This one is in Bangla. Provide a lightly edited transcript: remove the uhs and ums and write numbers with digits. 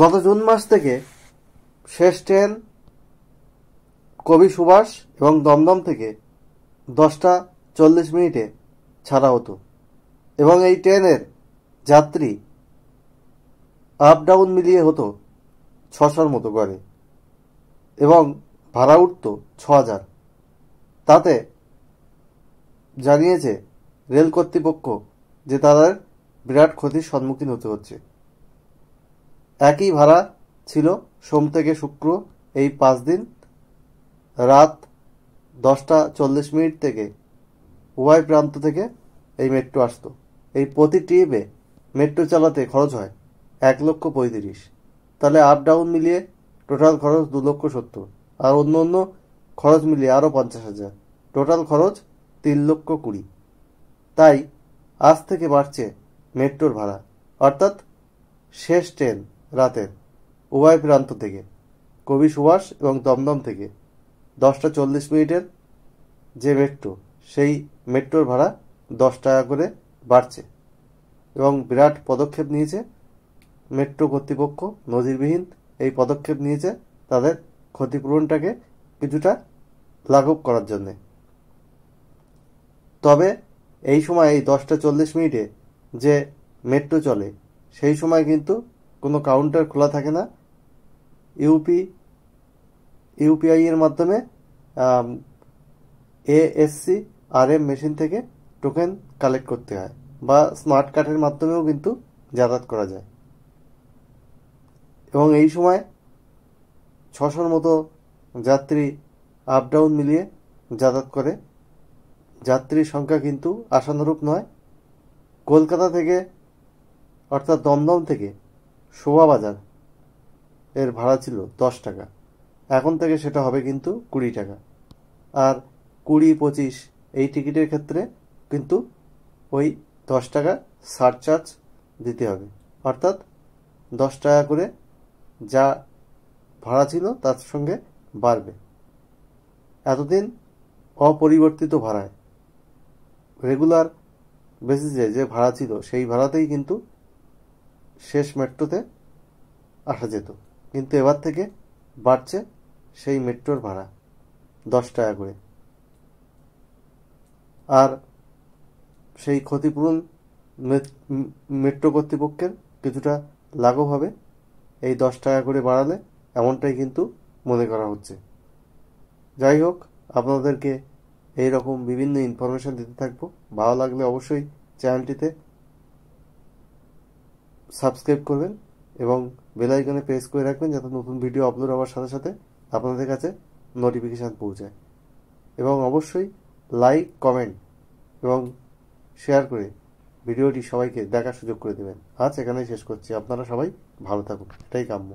গত জুন মাস থেকে শেষ ট্রেন কবি সুভাষ এবং দমদম থেকে 10:40 ছাড়া হতো এবং এই ট্রেনের যাত্রী আপ ডাউন মিলিয়ে হতো 600 মতো করে এবং ভাড়া উঠত 6,000। তাতে জানিয়েছে রেল কর্তৃপক্ষ যে তাদের বিরাট ক্ষতির সম্মুখীন হতে হচ্ছে। একই ভাড়া ছিল সোম থেকে শুক্র এই 5 দিন রাত 10:40 থেকে উভয় প্রান্ত থেকে এই মেট্রো আসতো। এই প্রতি ট্রিপে মেট্রো চালাতে খরচ হয় 1,35,000। তাহলে আপ ডাউন মিলিয়ে টোটাল খরচ 2,70,000 আর অন্য অন্য খরচ মিলিয়ে আরও 50,000, টোটাল খরচ 3,20,000। তাই আজ থেকে বাড়ছে মেট্রোর ভাড়া, অর্থাৎ শেষ ট্রেন রাতের উভয় প্রান্ত থেকে কবি সুভাষ এবং দমদম থেকে 10:40 যে মেট্রো, সেই মেট্রোর ভাড়া 10 টাকা করে বাড়ছে এবং বিরাট পদক্ষেপ নিয়েছে মেট্রো কর্তৃপক্ষ। নজিরবিহীন এই পদক্ষেপ নিয়েছে তাদের ক্ষতিপূরণটাকে কিছুটা লাঘব করার জন্যে। তবে এই সময় এই 10:40 যে মেট্রো চলে সেই সময় কিন্তু কোনো কাউন্টার খোলা থাকে না। ইউপিআই এর মাধ্যমে এএসসি আরএম মেশিন থেকে টোকেন কালেক্ট করতে হয় বা স্মার্ট কার্ডের মাধ্যমেও কিন্তু যাতায়াত করা যায় এবং এই সময় 600 মতো যাত্রী আপ ডাউন মিলিয়ে যাতায়াত করে। যাত্রীর সংখ্যা কিন্তু আশানুরূপ নয়। কলকাতা থেকে অর্থাৎ দমদম থেকে শোভাবাজার এর ভাড়া ছিল 10 টাকা, এখন থেকে সেটা হবে কিন্তু 20 টাকা। আর 20-25 এই টিকিটের ক্ষেত্রে কিন্তু ওই 10 টাকা সারচার্জ দিতে হবে, অর্থাৎ 10 টাকা করে যা ভাড়া ছিল তার সঙ্গে বাড়বে। এতদিন অপরিবর্তিত ভাড়ায় রেগুলার বেসিসে যে ভাড়া ছিল সেই ভাড়াতেই কিন্তু শেষ মেট্রোতে আসা যেত, কিন্তু এবার থেকে বাড়ছে সেই মেট্রোর ভাড়া 10 টাকা করে। আর সেই ক্ষতিপূরণ মেট্রো কর্তৃপক্ষের কিছুটা লাঘব হবে এই 10 টাকা করে বাড়ালে, এমনটাই কিন্তু মনে করা হচ্ছে। যাই হোক, আপনাদেরকে এই রকম বিভিন্ন ইনফরমেশন দিতে থাকবো। ভালো লাগলে অবশ্যই চ্যানেলটিতে সাবস্ক্রাইব করবেন এবং বেল আইকনে প্রেস করে রাখবেন যাতে নতুন ভিডিও আপলোড হওয়ার সাথে সাথে আপনাদের কাছে নোটিফিকেশান পৌঁছায়। এবং অবশ্যই লাইক, কমেন্ট এবং শেয়ার করে ভিডিওটি সবাইকে দেখার সুযোগ করে দেবেন। আজ এখানেই শেষ করছি। আপনারা সবাই ভালো থাকুন, এটাই কাম্য।